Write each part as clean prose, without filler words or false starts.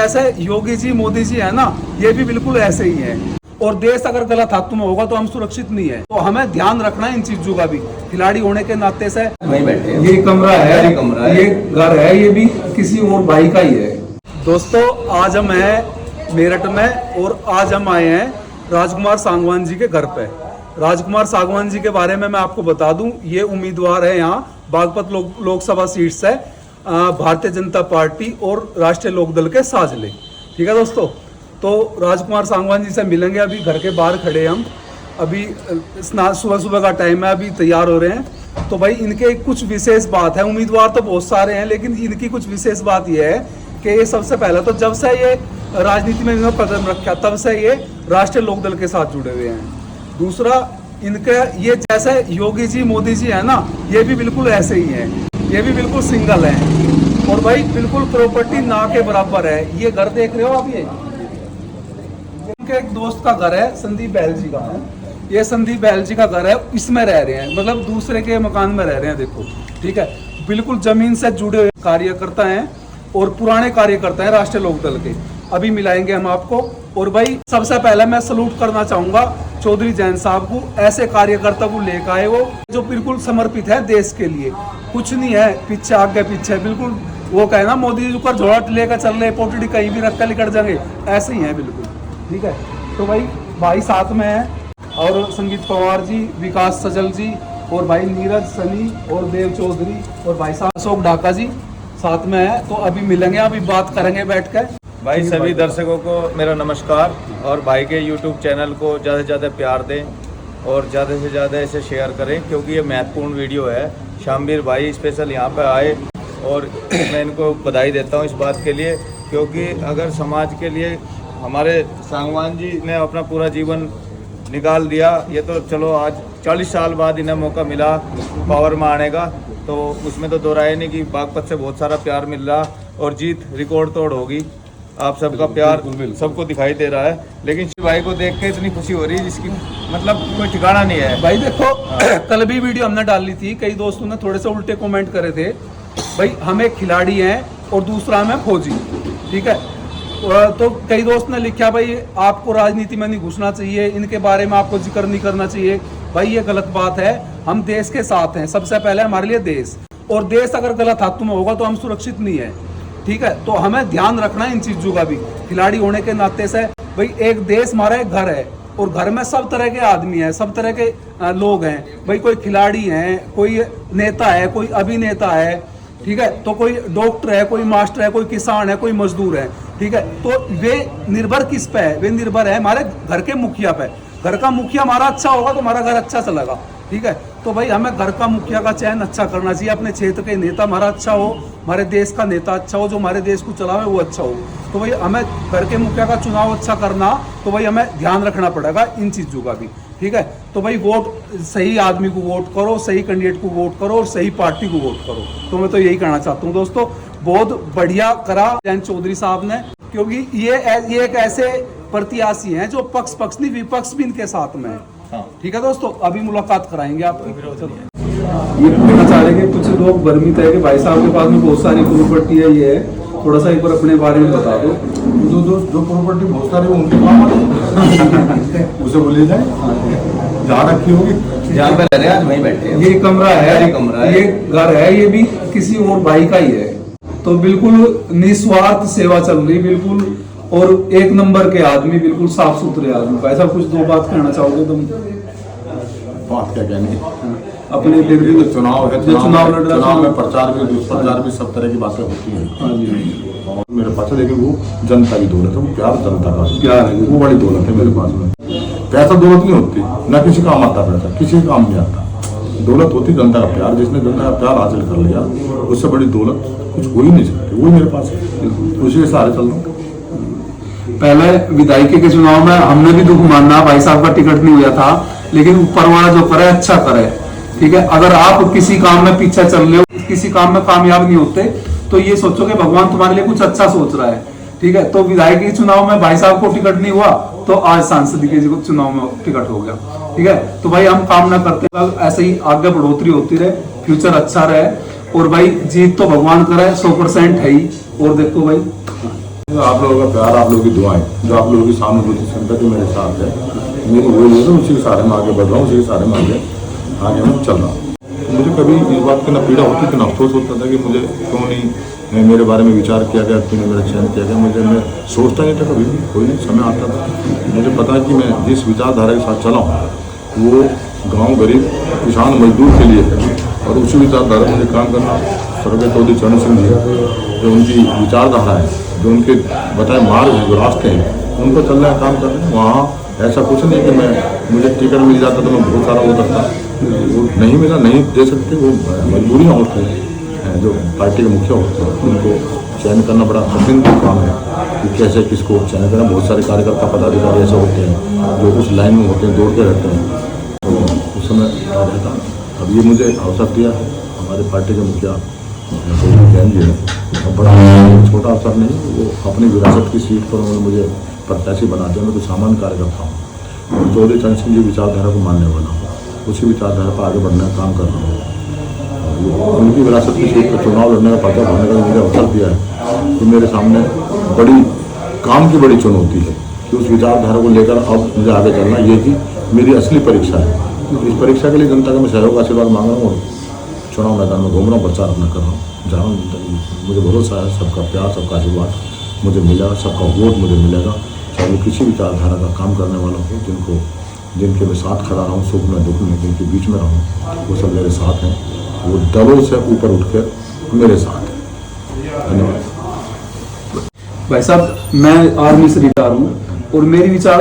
ऐसे योगी जी मोदी जी है ना, ये भी बिल्कुल ऐसे ही है। और देश अगर गलत हाथों में होगा तो हम सुरक्षित नहीं है, तो हमें ध्यान रखना है इन चीजों का भी। खिलाड़ी होने के नाते से वहीं बैठे हैं। ये कमरा है, ये घर है, ये भी किसी और भाई का ही है। दोस्तों आज हम हैं मेरठ में और आज हम आए हैं राजकुमार सांगवान जी के घर पे। राजकुमार सांगवान जी के बारे में मैं आपको बता दूं, ये उम्मीदवार है यहाँ बागपत लोकसभा सीट से भारतीय जनता पार्टी और राष्ट्रीय लोकदल के साझले। ठीक है दोस्तों, तो राजकुमार सांगवान जी से मिलेंगे। अभी घर के बाहर खड़े हम, अभी सुबह सुबह का टाइम है, अभी तैयार हो रहे हैं। तो भाई इनके कुछ विशेष बात है, उम्मीदवार तो बहुत सारे हैं लेकिन इनकी कुछ विशेष बात यह है कि ये सबसे पहले तो जब से ये राजनीति में इन्होंने कदम रखा तब से ये राष्ट्रीय लोकदल के साथ जुड़े हुए हैं। दूसरा, इनके ये जैसे योगी जी मोदी जी है ना, ये भी बिल्कुल ऐसे ही है, ये भी बिल्कुल सिंगल है और भाई बिल्कुल प्रॉपर्टी ना के बराबर है। ये घर देख रहे हो आप, ये इनके एक दोस्त का घर है, संदीप बहल जी का है। ये संदीप बहल जी का घर है, इसमें रह रहे हैं, मतलब दूसरे के मकान में रह रहे हैं। देखो ठीक है, बिल्कुल जमीन से जुड़े हुए कार्यकर्ता हैं और पुराने कार्यकर्ता हैं राष्ट्रीय लोकदल के। अभी मिलाएंगे हम आपको। और भाई सबसे पहले मैं सलूट करना चाहूंगा चौधरी जैन साहब को, ऐसे कार्यकर्ता को लेकर आए वो जो बिल्कुल समर्पित है देश के लिए, कुछ नहीं है पीछे आगे पीछे, बिल्कुल वो कहे ना मोदी जी का झोला लेकर चल रहे, पोटड़ी कहीं भी रख कर निकल जाएंगे, ऐसे ही है बिल्कुल। ठीक है, तो भाई साथ में है और संगीत पवार जी, विकास सजल जी और भाई नीरज सनी और देव चौधरी और भाई साहब अशोक ढाका जी साथ में है। तो अभी मिलेंगे, अभी बात करेंगे बैठ कर। भाई सभी दर्शकों को मेरा नमस्कार और भाई के YouTube चैनल को ज़्यादा से ज़्यादा प्यार दें और ज़्यादा से ज़्यादा इसे शेयर करें, क्योंकि ये महत्वपूर्ण वीडियो है। शामवीर भाई स्पेशल यहाँ पर आए और मैं इनको बधाई देता हूँ इस बात के लिए, क्योंकि अगर समाज के लिए हमारे सांगवान जी ने अपना पूरा जीवन निकाल दिया, ये तो चलो आज 40 साल बाद इन्हें मौका मिला पावर में आने का, तो उसमें तो दो राय नहीं कि बागपत से बहुत सारा प्यार मिल रहा और जीत रिकॉर्ड तोड़ होगी। आप सबका प्यार सबको दिखाई दे रहा है, लेकिन शिव भाई को देख के इतनी खुशी हो रही है जिसकी मतलब कोई ठिकाना नहीं है। भाई देखो कल भी वीडियो हमने डाली थी, कई दोस्तों ने थोड़े से उल्टे कमेंट करे थे। भाई हम एक खिलाड़ी हैं और दूसरा हमें फौजी। ठीक है, तो कई दोस्त ने लिखा भाई आपको राजनीति में नहीं घुसना चाहिए, इनके बारे में आपको जिक्र नहीं करना चाहिए। भाई ये गलत बात है, हम देश के साथ हैं, सबसे पहले हमारे लिए देश, और देश अगर गलत हाथों में होगा तो हम सुरक्षित नहीं है। ठीक है, तो हमें ध्यान रखना है इन चीजों का भी। खिलाड़ी होने के नाते से भाई एक देश हमारा एक घर है और घर में सब तरह के आदमी हैं, सब तरह के लोग हैं। भाई कोई खिलाड़ी हैं, कोई नेता है, कोई अभिनेता है, ठीक है, तो कोई डॉक्टर है, कोई मास्टर है, कोई किसान है, कोई मजदूर है। ठीक है, तो वे निर्भर किस पे है? वे निर्भर है हमारे घर के मुखिया पे। घर का मुखिया हमारा अच्छा होगा तो हमारा घर अच्छा चलेगा। ठीक है, तो भाई हमें घर का मुखिया का चयन अच्छा करना चाहिए, अपने क्षेत्र के नेता हमारा अच्छा हो, हमारे देश का नेता अच्छा हो, जो हमारे देश को चलावे वो अच्छा हो। तो भाई हमें घर के मुखिया का चुनाव अच्छा करना, तो भाई हमें ध्यान रखना पड़ेगा इन चीज़ों का भी। ठीक है, तो भाई वोट सही आदमी को वोट करो, सही कैंडिडेट को वोट करो और सही पार्टी को वोट करो। तो मैं तो यही कहना चाहता हूँ दोस्तों, बहुत बढ़िया करा जैन चौधरी साहब ने, क्योंकि ये एक ऐसे प्रत्याशी हैं जो पक्ष नहीं विपक्ष भी इनके साथ में है। हाँ। ठीक है दोस्तों, अभी मुलाकात कराएंगे आपकी। ये कहना चाह रहे हैं कुछ लोग भ्रमित है कि भाई साहब के पास में बहुत सारी प्रॉपर्टी है, ये है, थोड़ा सा एक बार अपने बारे में बता दो। जो प्रॉपर्टी बहुत सारी उनके पास उसे बोले जाए जहाँ रखी होगी, जहाँ पे रह रहे हैं वहीं बैठे हैं। ये कमरा है, ये घर है, ये भी किसी और भाई का ही है। तो बिल्कुल निस्वार्थ सेवा चल रही बिल्कुल, और एक नंबर के आदमी, बिल्कुल साफ सुथरे आदमी। भाई साहब कुछ दो बात कहना चाहोगे तुम? बात क्या कहनी, अपने तो चुनाव है, चुनाव लड़ रहा, चुनाव में प्रचार भी दुष्प्रचार भी सब तरह की बातें होती हैं। हाँ जी, और मेरे पास है, लेकिन वो जनता की दौलत है, वो प्यार जनता का प्यार है, वो बड़ी दौलत है मेरे पास में। पैसा दौलत नहीं होती, ना किसी काम आता पैसा, किसी काम नहीं आता। दौलत होती जनता का प्यार, जिसने जनता का प्यार हासिल कर लिया उससे बड़ी दौलत कुछ हो ही नहीं सकती, वो मेरे पास है, उसी के सहारे चल रहा हूँ। पहले विधायकी के चुनाव में हमने भी दुख मानना, भाई साहब का टिकट नहीं हुआ था, लेकिन ऊपर वाला जो करे अच्छा करे। ठीक है, अगर आप किसी काम में पीछे चल रहे हो, किसी काम में कामयाब नहीं होते, तो ये सोचो कि भगवान तुम्हारे लिए कुछ अच्छा सोच रहा है। ठीक है, तो विधायकी चुनाव में भाई साहब को टिकट नहीं हुआ, तो आज सांसद के चुनाव में टिकट हो गया। ठीक है, तो भाई हम कामना करते हैं ऐसे ही आगे बढ़ोतरी होती रहे, फ्यूचर अच्छा रहे, और भाई जीत तो भगवान करे, 100% है ही। और देखो भाई आप लोगों का प्यार, आप लोगों की दुआएं, जो आप लोगों की सहानुभूति क्षमता जो मेरे साथ है, मेरी वही है, तो उसी के सहारे में आगे बढ़ रहा हूँ, उसी के सहारे में आगे मैं चल रहा हूँ। मुझे कभी इस बात की ना पीड़ा होती थी, ना अफसोस होता था कि मुझे क्यों नहीं मेरे बारे में विचार किया गया, क्यों नहीं मेरा चयन किया गया। मैं सोचता नहीं था कभी भी, कोई नहीं समय आता था। मुझे पता है कि मैं जिस विचारधारा के साथ चला हूँ वो गाँव गरीब किसान मजदूर के लिए है, और उसी विचारधारा में मुझे काम करना। स्वर्गीय चौधरी चरण सिंह जी जो उनकी विचारधारा है, जो उनके बताए मार्ग हैं, जो रास्ते हैं, उनको चलने का काम कर रहे हैं। वहाँ ऐसा कुछ नहीं कि मुझे टिकट मिल जाता तो मैं बहुत सारा वो करता, वो नहीं मिला, नहीं दे सकते, वो मजबूरियाँ होती हैं। जो पार्टी के मुखिया होते हैं उनको चयन करना बड़ा कठिन काम है कि कैसे किसको चयन करना। बहुत सारे कार्यकर्ता पदाधिकारी ऐसे होते हैं जो उस लाइन में होते हैं, दौड़ते रहते हैं, तो उस समय रहता। अब ये मुझे अवसर दिया है हमारे पार्टी के मुखिया जैन जी ने, बड़ा छोटा अवसर नहीं, वो अपनी विरासत की सीट पर उन्होंने मुझे प्रत्याशी बना दिया। मैं तो सामान्य कार्यकर्ता हूँ और चौधरी चरण सिंह जी विचारधारा को मानने वाला हूँ, उसी विचारधारा पर आगे बढ़ने का काम कर रहा हूँ। उनकी विरासत की सीट पर चुनाव लड़ने का पर्चा भरने का मुझे अवसर दिया है कि मेरे सामने काम की बड़ी चुनौती है कि उस विचारधारा को लेकर अब मुझे आगे चलना, ये ही मेरी असली परीक्षा है। इस परीक्षा के लिए जनता का मैं सहयोग का आशीर्वाद मांग रहा हूँ और चुनाव मैदान में घूम रहा हूँ, प्रचार अपना कर रहा हूँ, जा रहा हूँ। मुझे भरोसा है सबका प्यार, सबका आशीर्वाद मुझे मिलेगा, सबका वोट मुझे मिलेगा। चाहे वो किसी विचारधारा का काम करने वाला हो, जिनके मैं साथ खड़ा रहूँ, सुख में दुख में, जिनके बीच में रहूँ, वो सब मेरे साथ हैं। वो दलों से ऊपर उठकर मेरे साथ हैं। धन्यवाद। भाई साहब, मैं आर्मी से रिटायर हूँ और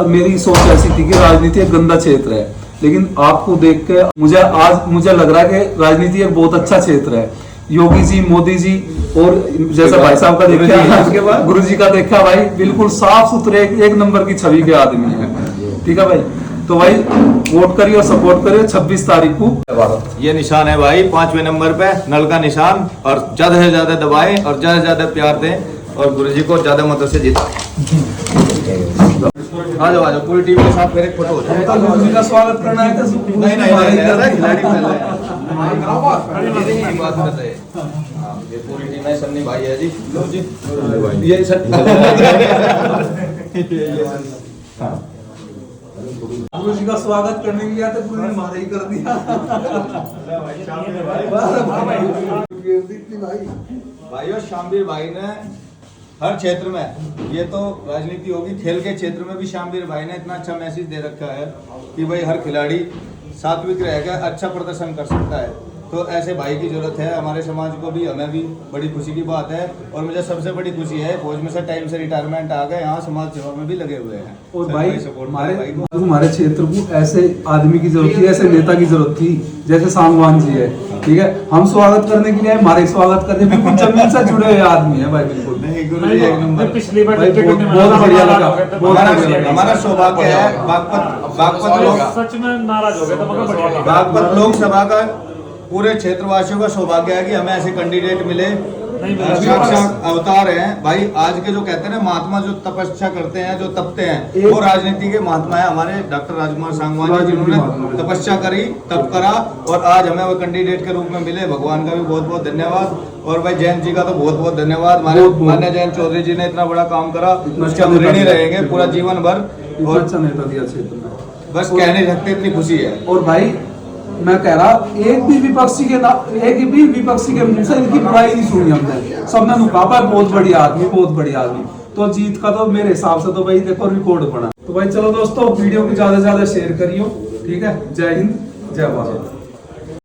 मेरी सोच ऐसी थी कि राजनीति एक गंदा क्षेत्र है, लेकिन आपको देख के मुझे लग रहा है कि राजनीति एक बहुत अच्छा क्षेत्र है। योगी जी, मोदी जी और जैसा भाई साहब का देखा, गुरु जी का देखा, भाई बिल्कुल साफ सुथरे एक नंबर की छवि के आदमी है। ठीक है भाई, तो भाई वोट करिए और सपोर्ट करिए 26 तारीख को। ये निशान है भाई 5वें नंबर पे, नल का निशान, और ज्यादा से ज्यादा दबाएं और ज्यादा से ज्यादा प्यार दें और गुरु जी को ज्यादा मतों से जिताएं। आ जाओ पूरी टीम के साथ फिर एक फोटो हो जाए। तो गुरु जी का स्वागत करना है तो नहीं खिलाड़ी पहले बात करते हैं। ये पूरी टीम है, सन्नी भाई है जी, ये गुरु जी का स्वागत करने के लिए आते, गुरु ने मारा ही कर दिया। भाइयों, शामवीर भाई ने हर क्षेत्र में, ये तो राजनीति होगी, खेल के क्षेत्र में भी शामवीर भाई ने इतना अच्छा मैसेज दे रखा है कि भाई हर खिलाड़ी सात्विक रहेगा, अच्छा प्रदर्शन कर सकता है। तो ऐसे भाई की जरूरत है हमारे समाज को भी, हमें भी बड़ी खुशी की बात है। और मुझे सबसे बड़ी खुशी है, फौज में से टाइम से रिटायरमेंट आ गए, यहाँ समाज सेवा में भी लगे हुए हैं। और भाई हमारे क्षेत्र को ऐसे आदमी की जरूरत थी, ऐसे नेता की जरूरत थी जैसे सांगवान जी है। ठीक है, हम स्वागत करने के लिए, हमारे स्वागत करने में कुछ जमीन से जुड़े हुए आदमी है भाई। बिल्कुल पिछली बार बहुत बढ़िया लगा। हमारा सौभाग्य है बागपत लोग, सच में नाराज हो गए तो मगर बढ़िया। बागपत लोकसभा का पूरे क्षेत्रवासियों का सौभाग्य है कि हमें ऐसे कैंडिडेट मिले, साक्षात अवतार हैं भाई। आज के जो कहते हैं ना महात्मा, जो तपस्या करते हैं, जो तपते हैं, वो राजनीति के महात्मा है हमारे डॉक्टर राजकुमार सांगवान जी, जिन्होंने तपस्या करी, तप करा और आज हमें वो कैंडिडेट के रूप में मिले। भगवान का भी बहुत बहुत धन्यवाद। और भाई जैन जी का तो बहुत बहुत धन्यवाद। हमारे मान्य जैन चौधरी जी ने इतना बड़ा काम करा, उसके हम ऋणी रहेंगे पूरा जीवन भर। और अच्छा नेता दिया क्षेत्र में, बस कह नहीं सकते, इतनी खुशी है। और भाई मैं कह रहा, एक भी विपक्षी के मुंह से इनकी बुराई नहीं सुनी हमने। सबने मुकाबला बहुत बढ़िया आदमी, बहुत बढ़िया आदमी। तो जीत का तो मेरे हिसाब से तो भाई देखो रिकॉर्ड बना। तो भाई चलो दोस्तों, वीडियो को ज्यादा से ज्यादा शेयर करियो। ठीक है, जय हिंद, जय भारत।